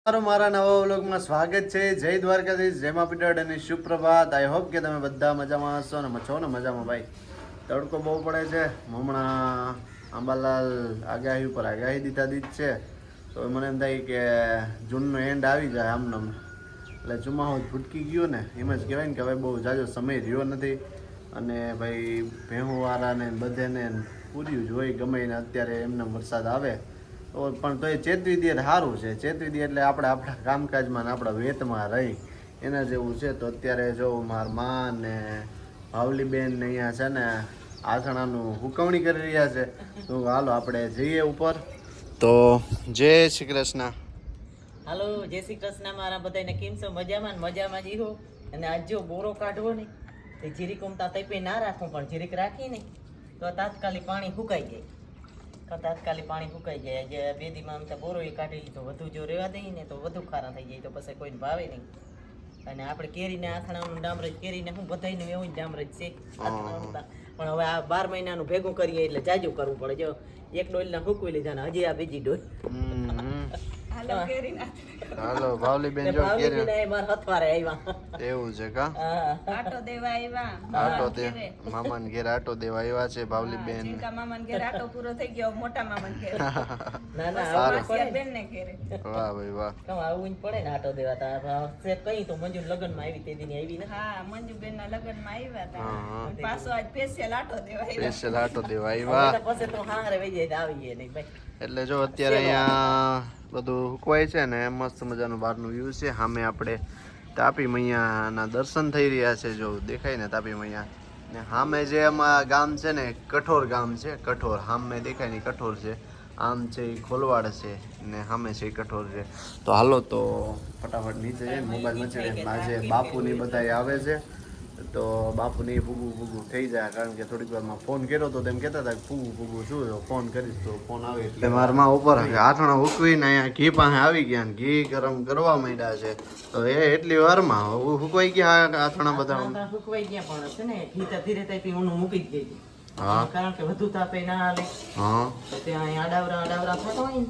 મારા નવા વ્લોગમાં સ્વાગત છે. જય દ્વારકાધીશ, જય મા પીટડ અને સુપ્રભાત. આઈ હોપ કે તમે બધા મજામાં હશો ને છો ને મજામાં. ભાઈ તડકો બહુ પડે છે હમણાં. આંબાલાલ આગાહી ઉપર આગાહી દીધી છે, તો મને એમ થાય કે જૂનનો એન્ડ આવી જાય આમનામ. એટલે ચોમાસું ભૂટકી ગયું ને એમ જ કહેવાય ને કે હવે બહુ જાજો સમય રહ્યો નથી. અને ભાઈ ભેહુંવાળાને બધાને પૂર્યું જ હોય ગમે ને અત્યારે એમને વરસાદ આવે તો પણ તો એ ચેતવી દે સારું છે. ચેતવી દે એટલે આપણે આપણા કામકાજમાં ને આપણા વેતમાં રહી એના જેવું છે. તો અત્યારે જો મારા મા ને ભાવલીબેન ને અહીંયા છે ને આસણાનું હુકવણી કરી રહ્યા છે. તો હાલો આપણે જઈએ ઉપર. તો જય શ્રી કૃષ્ણ. હાલો, જય શ્રી કૃષ્ણ. મારા બધાને કેમ છો? મજામાં ને મજામાં જ રહો. અને આજ જો બોરો કાઢવો ને તે જીરીક ઉમતા તપે ના રાખવું, પણ જીરીક રાખી ને તો તાત્કાલિક પાણી ફૂંકાઈ જાય. તાત્કાલિક પાણી ફૂંકાઈ જાય. જે બે દીમાં આમ બોરો એ કાઢી લીધો, વધુ જો રહેવા દઈએ ને તો વધુ ખારા થઈ જાય, તો પછી કોઈને ભાવે નહીં. અને આપણે કેરીને આથણાનું ડામરજ, કેરીને હું બધાયનું એવું જ ડામરજ છે આથણાનું. પણ હવે આ 12 મહિનાનું ભેગું કરીએ એટલે જાજુ કરવું પડે. જો એક ડોલના ફૂંકવી લીધા ને હજી આ બીજી ડોલ. હાલો ભાવલીબેન જો કેરી માર હથવારે આવ્યા. એવું છે કા? આટો દેવા આવ્યા. આટો દે મામાન ઘેર આટો દેવા આવ્યા છે ભાવલીબેન. જીનકા મામાન ઘેર આટો પૂરો થઈ ગયો, મોટા મામાન ઘેર. ના ના માસિયા બેન ને ઘેરે. વાહ ભાઈ વાહ. કેમ આવું જ પડે ને આટો દેવા. તા છે કઈ તો મંજુ લગનમાં આવી તે દીની આવી ને. હા, મંજુબેન ના લગનમાં આવ્યા હતા. પાછો આજ સ્પેશિયલ આટો દેવા આવ્યા. સ્પેશિયલ આટો દેવા આવ્યા. પછી તો હારે વઈ જાય આવીએ નહીં ભાઈ. એટલે જો અત્યારે અહીંયા બધું હુકવાય છે ને મસ્ત મજાનું બહારનું વ્યૂ છે. સામે આપણે તાપી મૈયાના દર્શન થઈ રહ્યા છે. જો દેખાય ને તાપી મૈયા ને સામે જે અમારા ગામ છે ને કઠોર ગામ છે. કઠોર સામે દેખાય ને કઠોર છે. આમ છે એ ખોલવાડ છે ને સામે છે એ કઠોર છે. તો હાલો તો ફટાફટ નીચે જઈને મોબાઈલ મચે. આજે બાપુની બધા આવે છે તો બાપુને ફૂગું થઈ જાય. કારણ કે થોડીક વારમાં ફોન કર્યો તો તેમ કહેતા હતા કે ફૂગું શું ફોન કરીશ તો ફોન આવે એટલે મારમાં ઉપર આથણા ઉકવીને અહીંયા ઘી પાસે આવી ગયા ને ઘી ગરમ કરવા માંડ્યા છે. તો એ એટલી વારમાં હુકવાઈ ગયા આથણા બધા સુકવાઈ ગયા. પણ છે ને ઘી તો ધીરે ધીરે ઊનું મૂકી જ ગઈ. હા, કારણ કે વધુ તાપે ના હાલે. હા, તો ત્યાં આડાવરા થતો હોય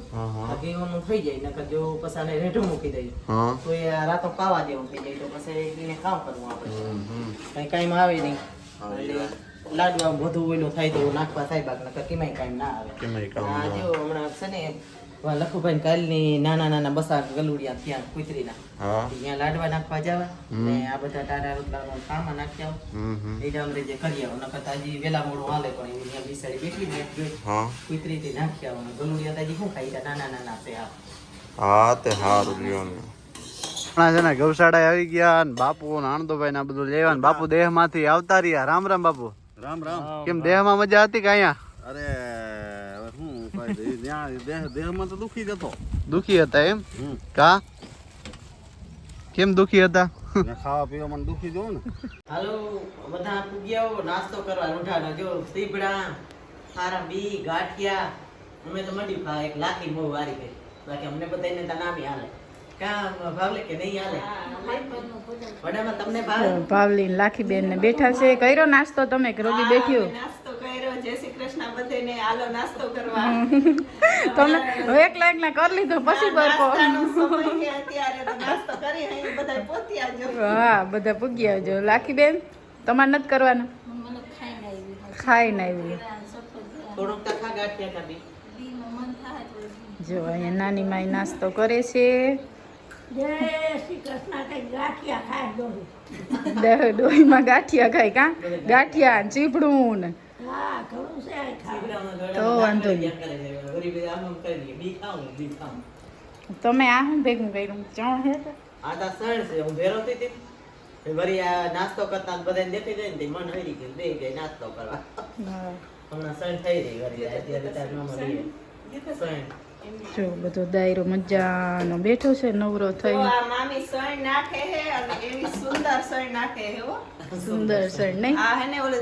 ને ઘી ઊનું થઈ જાય. નકર જો પછી રેઢું મૂકી દઈએ હા, તો એ રાતો કાવા જેવું થઈ જાય. તો પછી એને કામ કરવું આપણે. કઈ કામ આવે નહીં. એટલે લાડવા વધુ ઓલું થાય તો નાખવા થાય. બાકી નકર કેમાંય કામ ના આવે. કેમાંય કામ ના આવે. આ જો હમણાં છે ને લખુભાઈ કાલની નાના બસા ગલુડિયા ત્યાં કુતરીના હા, ત્યાં લાડવા નાખવા જવા ને આ બધા ટાટા રોટલા કામમાં નાખી આવો. એ ડામરે જે કરી આવો. નકર તાજી વેલા મોડું હાલે. પણ એની ત્યાં બિસાડી બેઠી જ જોઈ હા, કુતરીથી નાખી આવો. ગલુડિયા તાજી શું ખાઈ નાના છે આ. હા તે સારું રહ્યું. છે ને ગૌશાળા આવી ગયા ને બાપુ આણંદોભાઈ ને બધું લેવા ને બાપુ દેહ માંથી આવતા રહ્યા. રામ રામ બાપુ. રામ રામ. કેમ દેહ માં મજા હતી કે અહીંયા? અરે શું દેહમાં તો દુખી જતો. દુખી હતા એમ? કા કેમ દુખી હતા? ખાવા પીવામાં દુખી જવું ને. હાલો બધા પૂગ્યાઓ નાસ્તો કરવા રૂઢાનો. જો સીબડા ખારા બી ગાંઠિયા અમે તો મંડી ખા એક લાખી બહુ વારી ગઈ. બાકી અમને બધાને તો નામી હાલે. કામ ભાવલે કે નહીં હાલે? વડામાં તમને ભાવે? ભાવલી લાખી બેન ને બેઠા છે. કર્યો નાસ્તો તમે કે રોગી બેઠ્યો? નાસ્તો કર્યો. જય શ્રી કૃષ્ણ બધાને. હાલો નાસ્તો કરવા. તમે એકલા કરી લીધો પછી બરકો. નાસ્તાનો સમય છે અત્યારે તો નાસ્તો કરી અહીં બધા પોતી આવજો. હા, બધા પૂગી આવજો. લાખી બેન તમારે નથી કરવાનું? ખાઈને આવી. થોડોક તો ખા ગાંઠિયા કા બી. જો અહીંયા નાની માઈ નાસ્તો કરે છે. ડોહીમાં ગાંઠિયા ખાય કા? ગાંઠિયા ચીપડું ને તો વાંધો નહીં. તમે આ શું ભેગું કર્યું? ચણ હે? આ તા સણ છે. હું ભેરો થઈ હતી વળી આ નાસ્તો કરતા બધાને દેખી જાય ને તે મન હરી ગયું. બે ગઈ નાસ્તો કરવા. હમણાં સણ થઈ રહી વળી. અત્યારે તાર મામા લઈએ સણ. જો બધો દાયરો મજાનો બેઠો છે નવરો થઈ. આ મામી સણ નાખે હે અને એવી સુંદર સણ નાખે હે હો. સુંદર સણ નહીં? આ હે ને ઓલે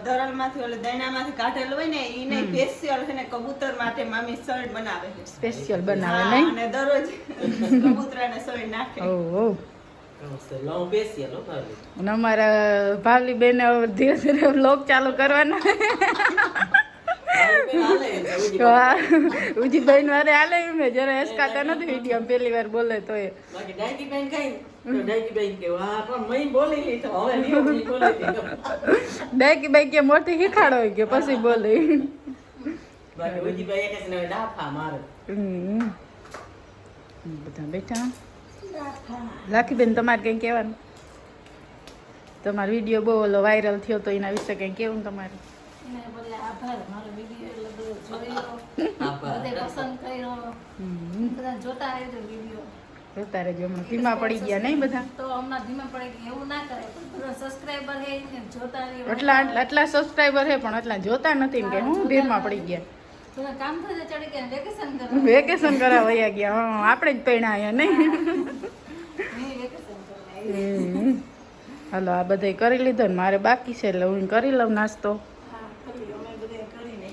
ધરલ માંથી ઓલે દૈણામાંથી કાઢેલું હોય ને ઈને સ્પેશિયલ હે ને કબૂતર માટે મામી સણ બનાવે છે. સ્પેશિયલ બનાવે હા, નહીં? અને દરરોજ કબૂતરાને સણ નાખે. ઓહો. લઉં બેસી લો ભાઈ. અને અમારા ભાવલી બેન ધીરે ધીરે વ્લોગ ચાલુ કરવાના. ઉજીભાઈ વારે હાલે એમ ને જરા હેસકાતા નથી વિડીયો પહેલી વાર બોલે તો એ બાકી ડાયકી બેન કઈ તો ડાયકી બેન કે વાહ પણ મય બોલી લીધો હવે નહીં બોલી લીધો ડાયકી બાઈ કે મોટી શીખાડો કે પછી બોલે બાકી ઉજીભાઈ એક છે ને ડાફા મારે બધા બેઠા લાખીબેન તમારે કંઈ કહેવાનું તમારો વિડીયો બહુ ઓલો વાયરલ થયો તો એના વિશે કંઈ કહેવું તમારે આભાર મારો વિડીયો એટલે બધો જોયો બધે પસંદ કર્યો બધા જોતા રહેજો વિડીયો જોતા રહેજો હમણાં ધીમા પડી ગયા નહીં બધા તો હમણાં ધીમા પડે કે એવું ના કરે પણ બધા સબસ્ક્રાઇબર હે ને જોતા રહ્યો આટલા સબસ્ક્રાઈબર છે પણ આટલા જોતા નથી ને કે હું ધીમા પડી ગયા બધા કામ થશે ચડી ગયા વેકેશન કરવા વેકેશન કરવા વયા ગયા હા આપણે જ પૈણા નહીં વેકેશન કરવા હાલો આ બધે કરી લીધો ને મારે બાકી છે એટલે હું કરી લઉં નાસ્તો હા કરી અમે બધે કરીને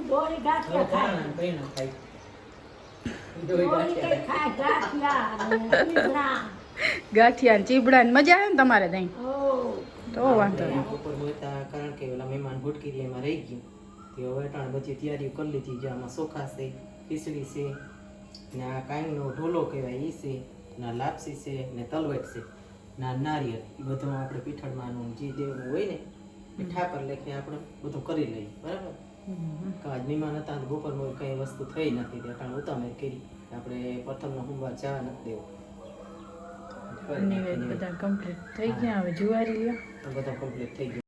દોરી ગાંઠિયા ખાય પ્રેરણા થાય દોરી કઈ ખાય ગાંઠિયા ગાંઠિયા ને ચીબડા ને મજા આવે ને તમારે ત્યાં ઓ તો વાંધો નહીં ઉપર બોલતા કારણ કે ઓલા મહેમાન ભૂટકી એમાં રહી ગયું તે હવે અટાણ બધી તૈયારીઓ કરી લીધી જે આમાં ચોખા છે ખીચડી છે ને આ કાંઈનો ઢોલો કહેવાય એ છે ને આ લાપસી છે ને તલવટ છે ને આ નારિયેળ એ બધું આપણે પીઠળમાંનું જે દેવું હોય ને એ ઠાકર લેખે આપણે બધું કરી લઈએ બરાબર કાજ મહેમાન હતા તો બપોરમાં કંઈ વસ્તુ થઈ નથી તે અટાણ ઉતામેર કરી આપણે પ્રથમનો સોમવાર ચા નથી દેવો નિવેદ બધા કમ્પ્લીટ થઈ ગયા હવે જુવારી લ્યો બધા કમ્પ્લીટ થઈ ગયું